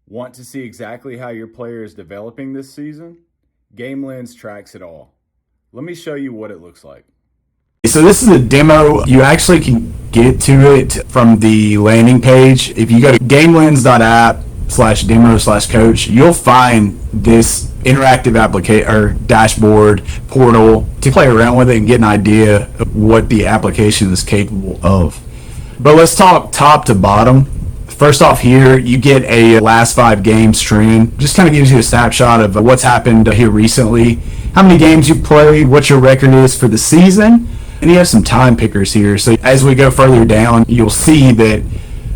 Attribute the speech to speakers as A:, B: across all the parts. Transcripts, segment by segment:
A: Want to see exactly how your player is developing this season? GameLense tracks it all. Let me show you what it looks like.
B: So this is a demo. You actually can get to it from the landing page. If you go to gamelense.app/demo/coach, you'll find this interactive application or dashboard portal to play around with it and get an idea of what the application is capable of. But let's talk top to bottom. First off, here you get a last 5 games trend. Just kind of gives you a snapshot of what's happened here recently, how many games you've played, what your record is for the season, and you have some time pickers here. So as we go further down, you'll see that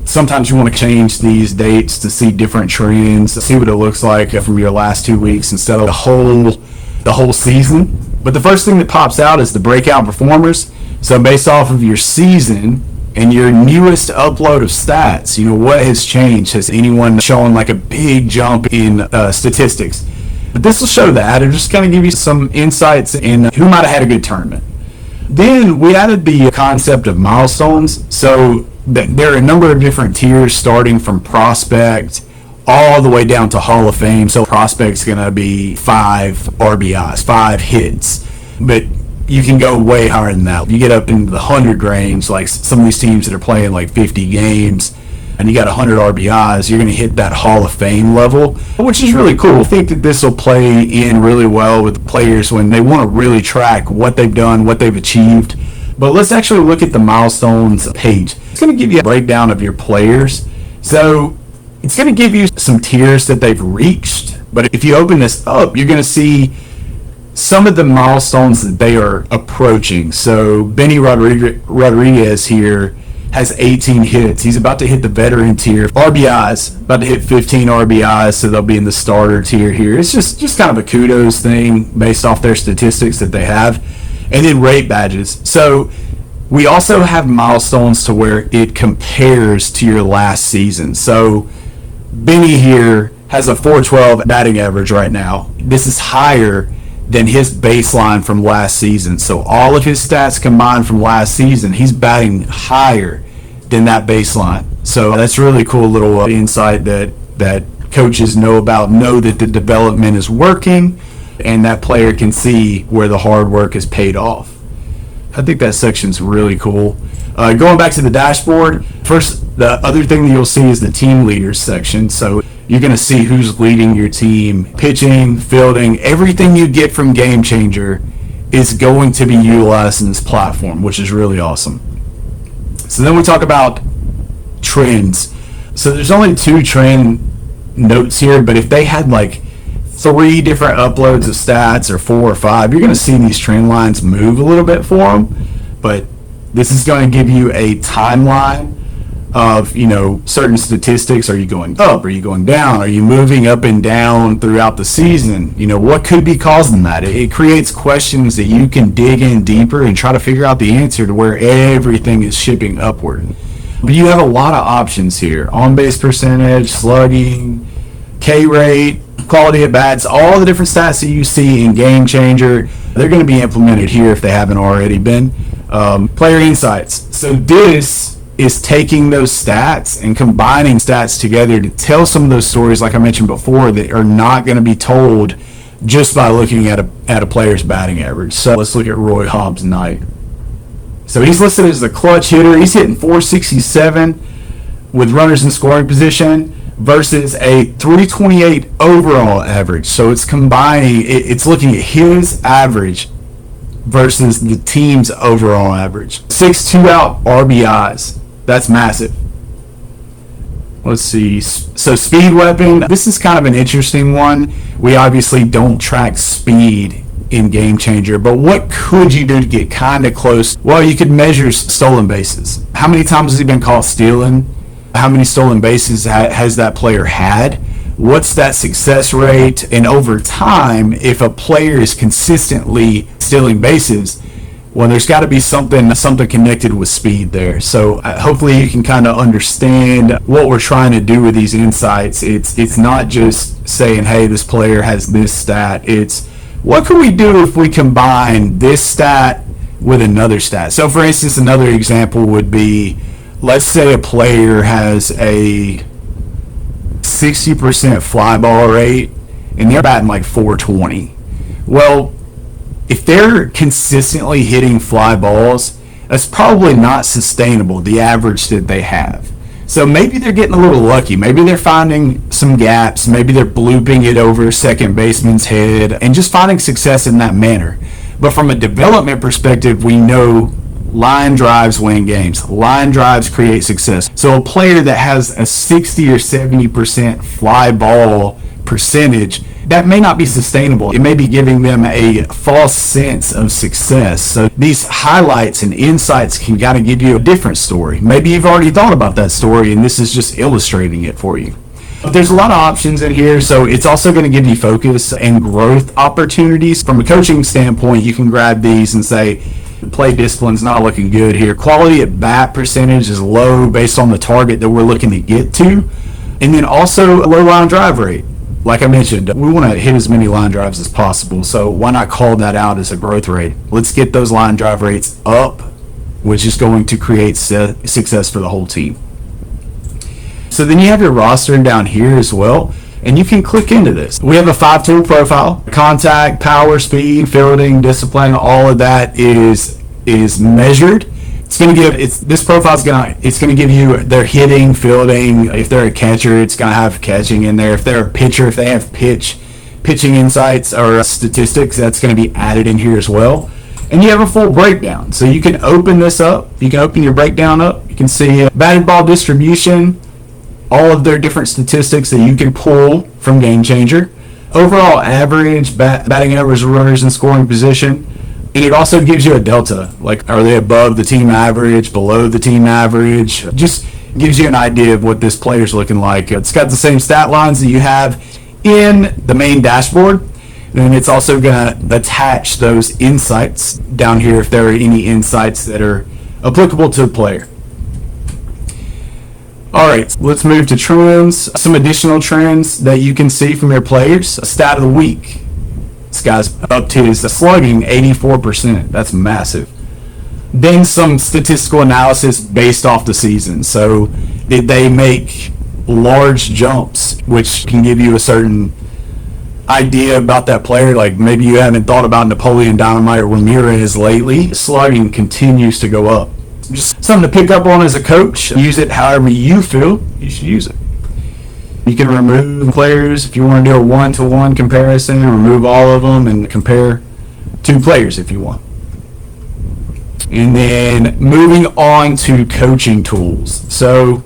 B: sometimes you want to change these dates to see different trends, see what it looks like from your last 2 weeks instead of the whole season. But the first thing that pops out is the breakout performers. So based off of your season and your newest upload of stats, what has changed? Has anyone shown like a big jump in statistics? But this will show that. It'll just kind of give you some insights in who might have had a good tournament. Then we added the concept of milestones. So there are a number of different tiers starting from prospect all the way down to Hall of Fame. So prospect's going to be 5 RBIs, 5 hits. But you can go way higher than that. You get up into the 100 range, like some of these teams that are playing like 50 games, and you got 100 RBIs, you're going to hit that Hall of Fame level, which is really cool. I think that this will play in really well with players when they want to really track what they've done, what they've achieved. But let's actually look at the milestones page. It's going to give you a breakdown of your players. So it's going to give you some tiers that they've reached. But if you open this up, you're going to see some of the milestones that they are approaching. So Benny Rodriguez here has 18 hits. He's about to hit the veteran tier. RBIs, about to hit 15 RBIs, so they'll be in the starter tier here. It's just kind of a kudos thing based off their statistics that they have. And then rate badges. So we also have milestones to where it compares to your last season. So Benny here has a 412 batting average right now. This is higher than his baseline from last season. So all of his stats combined from last season, he's batting higher than that baseline. So that's really cool little insight that coaches know that the development is working and that player can see where the hard work is paid off. I think that section's really cool. Going back to the dashboard, first, the other thing that you'll see is the team leaders section. So you're going to see who's leading your team, pitching, fielding, everything you get from GameChanger is going to be utilized in this platform, which is really awesome. So then we talk about trends. So there's only 2 trend notes here, but if they had like 3 different uploads of stats or 4 or 5, you're going to see these trend lines move a little bit for them. But this is going to give you a timeline of certain statistics. Are you going up? Are you going down? Are you moving up and down throughout the season? What could be causing that? It creates questions that you can dig in deeper and try to figure out the answer to where everything is shipping upward. But you have a lot of options here: on base percentage, slugging, K rate, quality at bats, all the different stats that you see in GameChanger. They're going to be implemented here if they haven't already been. Player insights. So this is taking those stats and combining stats together to tell some of those stories, like I mentioned before, that are not going to be told just by looking at a player's batting average. So let's look at Roy Hobbs Knight. So he's listed as the clutch hitter. He's hitting 467 with runners in scoring position versus a 328 overall average. So it's combining, it's looking at his average versus the team's overall average. 6 2-out RBIs. That's massive. Let's see. So speed weapon. This is kind of an interesting one. We obviously don't track speed in GameChanger, but what could you do to get kind of close? Well, you could measure stolen bases. How many times has he been caught stealing? How many stolen bases has that player had? What's that success rate? And over time, if a player is consistently stealing bases, well, there's got to be something connected with speed there. So hopefully you can kind of understand what we're trying to do with these insights. It's not just saying, hey, this player has this stat. It's what can we do if we combine this stat with another stat? So for instance, another example would be, let's say a player has a 60% fly ball rate, and they're batting like 420. Well, if they're consistently hitting fly balls, that's probably not sustainable, the average that they have. So maybe they're getting a little lucky. Maybe they're finding some gaps. Maybe they're blooping it over second baseman's head and just finding success in that manner. But from a development perspective, we know line drives win games. Line drives create success. So a player that has a 60 or 70% fly ball percentage, that may not be sustainable. It may be giving them a false sense of success. So these highlights and insights can kind of give you a different story. Maybe you've already thought about that story and this is just illustrating it for you. There's a lot of options in here, so it's also going to give you focus and growth opportunities. From a coaching standpoint, you can grab these and say, play discipline's not looking good here. Quality at bat percentage is low based on the target that we're looking to get to. And then also a low line drive rate. Like I mentioned, we want to hit as many line drives as possible, so why not call that out as a growth rate? Let's get those line drive rates up, which is going to create success for the whole team. So then you have your roster down here as well, and you can click into this. We have a 5-tool profile. Contact, power, speed, fielding, discipline, all of that is measured. It's going to give this profile is going to give you their hitting, fielding. If they're a catcher, it's going to have catching in there. If they're a pitcher, if they have pitching insights or statistics, that's going to be added in here as well. And you have a full breakdown. So you can open this up. You can open your breakdown up. You can see batted ball distribution, all of their different statistics that you can pull from GameChanger. Overall average, batting average, runners in scoring position. And it also gives you a delta, like are they above the team average, below the team average? Just gives you an idea of what this player's looking like. It's got the same stat lines that you have in the main dashboard. And it's also going to attach those insights down here if there are any insights that are applicable to the player. All right, let's move to trends. Some additional trends that you can see from your players. A stat of the week. This guy's up to his slugging 84%. That's massive. Then some statistical analysis based off the season. So did they make large jumps, which can give you a certain idea about that player. Like maybe you haven't thought about Napoleon Dynamite Ramirez lately. Slugging continues to go up. Just something to pick up on as a coach. Use it however you feel you should use it. You can remove players if you want to do a one-to-one comparison, remove all of them and compare two players if you want. And then moving on to coaching tools. So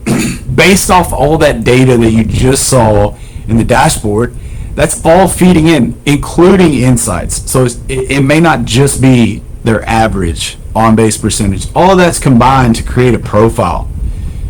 B: based off all that data that you just saw in the dashboard, that's all feeding in, including insights. So it may not just be their average on-base percentage. All of that's combined to create a profile.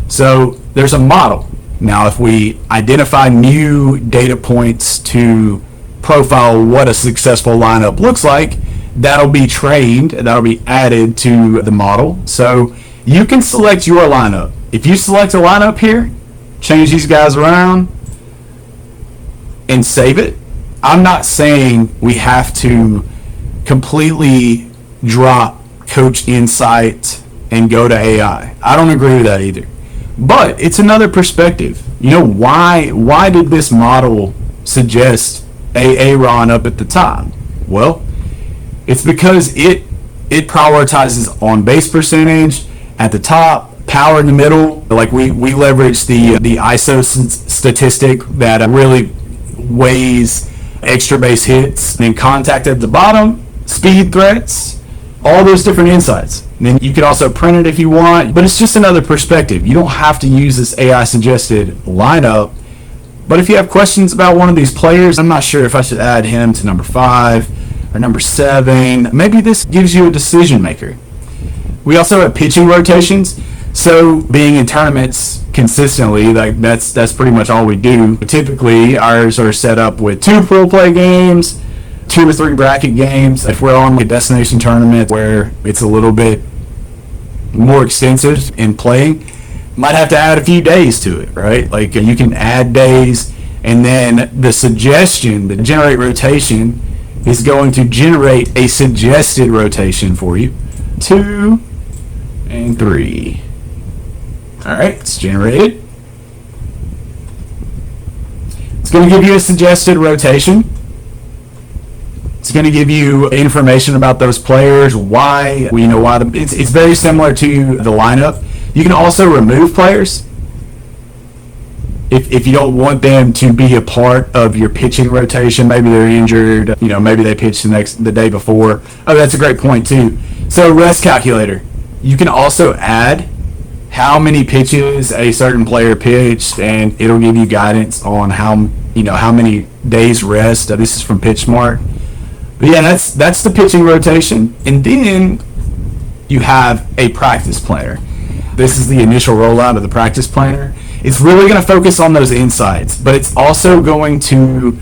B: So there's a model. Now, if we identify new data points to profile what a successful lineup looks like, that'll be trained, that'll be added to the model. So you can select your lineup. If you select a lineup here, change these guys around, and save it. I'm not saying we have to completely drop coach insight and go to AI. I don't agree with that either. But it's another perspective. You know, why did this model suggest Aaron up at the top? Well, it's because it prioritizes on base percentage at the top, power in the middle. Like we leverage the ISO statistic that really weighs extra base hits, and then contact at the bottom, speed threats, all those different insights. And then you can also print it if you want, but it's just another perspective. You don't have to use this AI suggested lineup. But if you have questions about one of these players, I'm not sure if I should add him to number 5 or number 7. Maybe this gives you a decision maker. We also have pitching rotations. So being in tournaments consistently, like that's pretty much all we do. Typically, ours are set up with 2 pro play games, 2 or 3 bracket games. If we're on a destination tournament where it's a little bit more extensive in playing, might have to add a few days to it, right? Like you can add days, and then the suggestion, the generate rotation, is going to generate a suggested rotation for you. 2 and 3. All right, it's generated. It's going to give you a suggested rotation. It's going to give you information about those players, why, it's very similar to the lineup. You can also remove players if you don't want them to be a part of your pitching rotation. Maybe they're injured, maybe they pitched the day before. Oh, that's a great point too. So rest calculator. You can also add how many pitches a certain player pitched, and it'll give you guidance on how many days rest. This is from PitchSmart. But yeah, that's the pitching rotation. And then you have a practice planner. This is the initial rollout of the practice planner. It's really going to focus on those insights, but it's also going to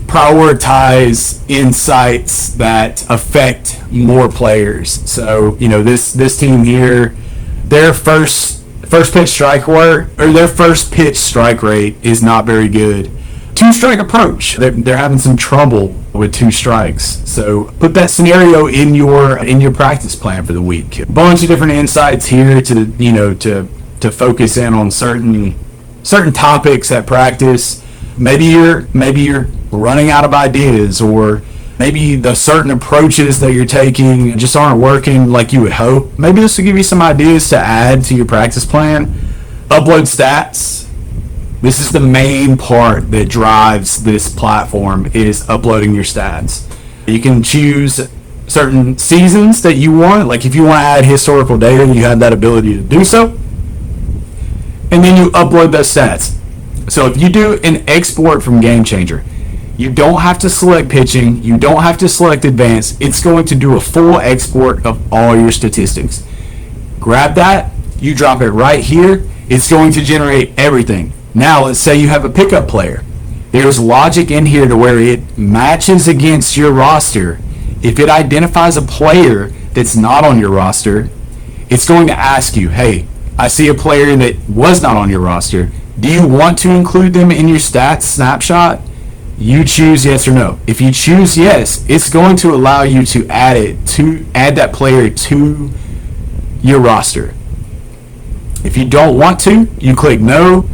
B: prioritize insights that affect more players. So, this team here, their first pitch strike rate is not very good. 2-strike approach, they're having some trouble with 2 strikes. So put that scenario in your practice plan for the week. A bunch of different insights here to focus in on certain topics at practice. Maybe you're running out of ideas, or maybe the certain approaches that you're taking just aren't working like you would hope. Maybe this will give you some ideas to add to your practice plan. Upload stats. This is the main part that drives this platform, is uploading your stats. You can choose certain seasons that you want. Like if you want to add historical data, you have that ability to do so. And then you upload those stats. So if you do an export from GameChanger, you don't have to select pitching, you don't have to select advanced. It's going to do a full export of all your statistics. Grab that, you drop it right here. It's going to generate everything. Now, let's say you have a pickup player. There's logic in here to where it matches against your roster. If it identifies a player that's not on your roster, it's going to ask you, hey, I see a player that was not on your roster. Do you want to include them in your stats snapshot? You choose yes or no. If you choose yes, it's going to allow you to add that player to your roster. If you don't want to, you click no.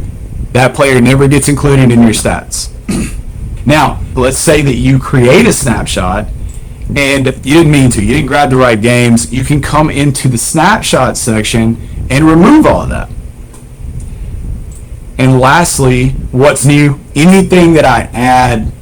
B: That player never gets included in your stats. Now, let's say that you create a snapshot and you didn't mean to. You didn't grab the right games. You can come into the snapshot section and remove all of that. And lastly, what's new? Anything that I add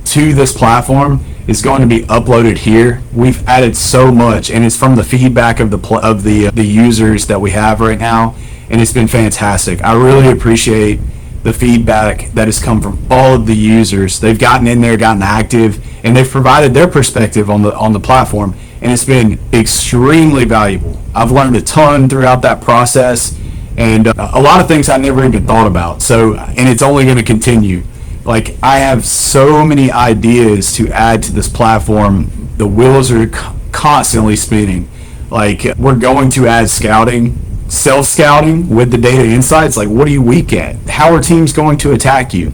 B: to this platform is going to be uploaded here. We've added so much, and it's from the feedback of the users that we have right now, and it's been fantastic. I really appreciate the feedback that has come from all of the users. They've gotten in there, gotten active, and they've provided their perspective on the platform, and it's been extremely valuable. I've learned a ton throughout that process, and a lot of things I never even thought about. So, and it's only going to continue. Like, I have so many ideas to add to this platform. The wheels are constantly spinning. Like, we're going to add scouting, self-scouting with the data insights. Like, what are you weak at? How are teams going to attack you?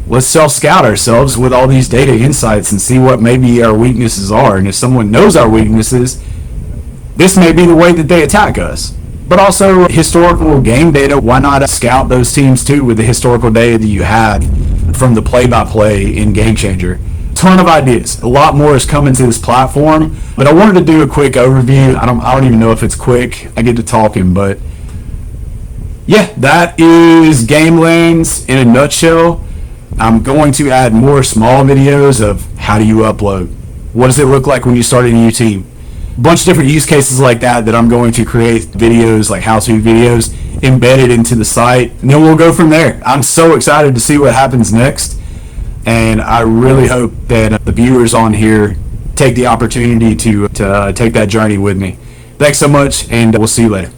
B: Let's self-scout ourselves with all these data insights and see what maybe our weaknesses are. And if someone knows our weaknesses, this may be the way that they attack us. But also historical game data. Why not scout those teams too with the historical data that you had from the play-by-play in GameChanger? Ton of ideas. A lot more is coming to this platform, but I wanted to do a quick overview. I don't even know if it's quick. I get to talking, but yeah, that is GameLense in a nutshell. I'm going to add more small videos of how do you upload? What does it look like when you start a new team? A bunch of different use cases like that I'm going to create videos, like how-to videos, embedded into the site, and then we'll go from there. I'm so excited to see what happens next, and I really hope that the viewers on here take the opportunity to take that journey with me. Thanks so much, and we'll see you later.